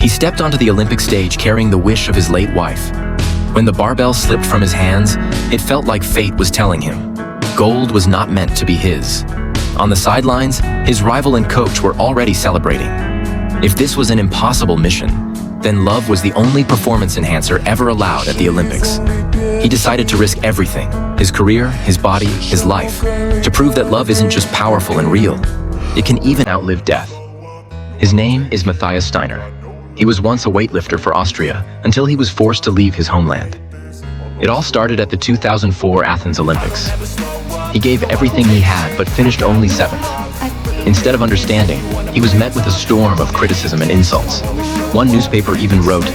He stepped onto the Olympic stage carrying the wish of his late wife. When the barbell slipped from his hands, it felt like fate was telling him gold was not meant to be his. On the sidelines, his rival and coach were already celebrating. If this was an impossible mission, then love was the only performance enhancer ever allowed at the Olympics. He decided to risk everything, his career, his body, his life, to prove that love isn't just powerful and real, it can even outlive death. His name is Matthias Steiner. He was once a weightlifter for Austria until he was forced to leave his homeland. It all started at the 2004 Athens Olympics. He gave everything he had but finished only 7th. Instead of understanding, he was met with a storm of criticism and insults. One newspaper even wrote,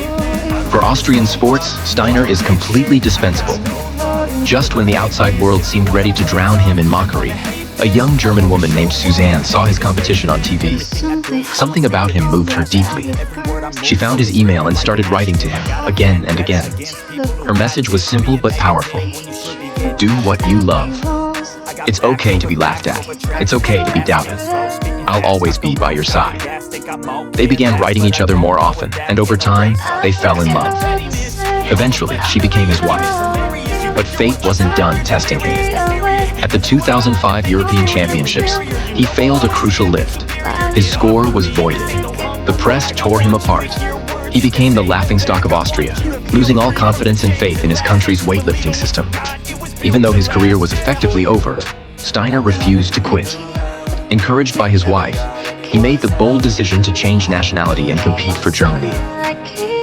"For Austrian sports, Steiner is completely dispensable." Just when the outside world seemed ready to drown him in mockery, a young German woman named Suzanne saw his competition on TV. Something about him moved her deeply. She found his email and started writing to him again and again. Her message was simple but powerful. Do what you love. It's okay to be laughed at. It's okay to be doubted. I'll always be by your side. They began writing each other more often, and over time, they fell in love. Eventually, she became his wife. But fate wasn't done testing him. At the 2005 European Championships, he failed a crucial lift. His score was voided. The press tore him apart. He became the laughingstock of Austria, losing all confidence and faith in his country's weightlifting system. Even though his career was effectively over, Steiner refused to quit. Encouraged by his wife, he made the bold decision to change nationality and compete for Germany.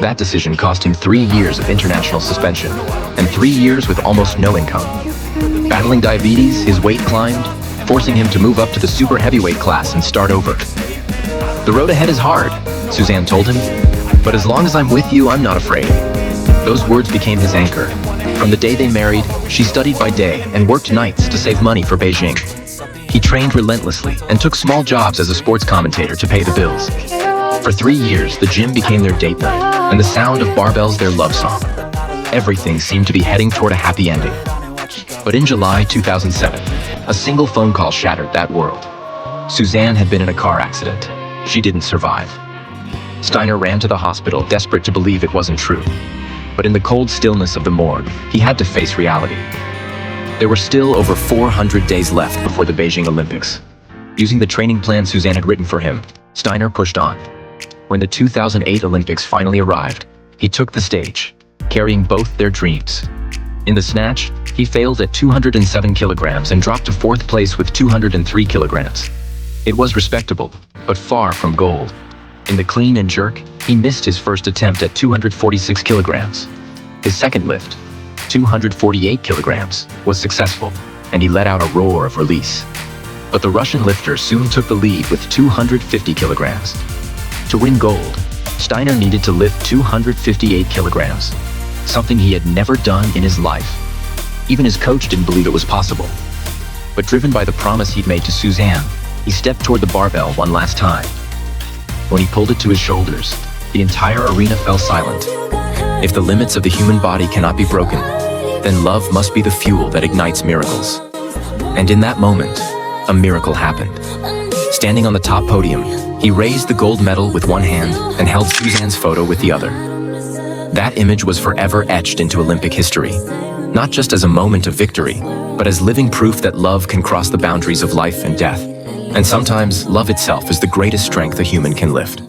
That decision cost him 3 years of international suspension, and 3 years with almost no income. Battling diabetes, his weight climbed, forcing him to move up to the super heavyweight class and start over. "The road ahead is hard," Suzanne told him, "but as long as I'm with you, I'm not afraid." Those words became his anchor. From the day they married, she studied by day and worked nights to save money for Beijing. He trained relentlessly and took small jobs as a sports commentator to pay the bills. For 3 years, the gym became their date night, and the sound of barbells their love song. Everything seemed to be heading toward a happy ending. But in July 2007, a single phone call shattered that world. Suzanne had been in a car accident. She didn't survive. Steiner ran to the hospital, desperate to believe it wasn't true. But in the cold stillness of the morgue, he had to face reality. There were still over 400 days left before the Beijing Olympics. Using the training plan Suzanne had written for him, Steiner pushed on. When the 2008 Olympics finally arrived, he took the stage, carrying both their dreams. In the snatch, he failed at 207 kilograms and dropped to 4th place with 203 kilograms. It was respectable, but far from gold. In the clean and jerk, he missed his first attempt at 246 kilograms. His second lift, 248 kilograms, was successful, and he let out a roar of release. But the Russian lifter soon took the lead with 250 kilograms. To win gold, Steiner needed to lift 258 kilograms, something he had never done in his life. Even his coach didn't believe it was possible. But driven by the promise he'd made to Suzanne, he stepped toward the barbell one last time. When he pulled it to his shoulders, the entire arena fell silent. If the limits of the human body cannot be broken, then love must be the fuel that ignites miracles. And in that moment, a miracle happened. Standing on the top podium, he raised the gold medal with one hand and held Suzanne's photo with the other. That image was forever etched into Olympic history, not just as a moment of victory, but as living proof that love can cross the boundaries of life and death. And sometimes, love itself is the greatest strength a human can lift.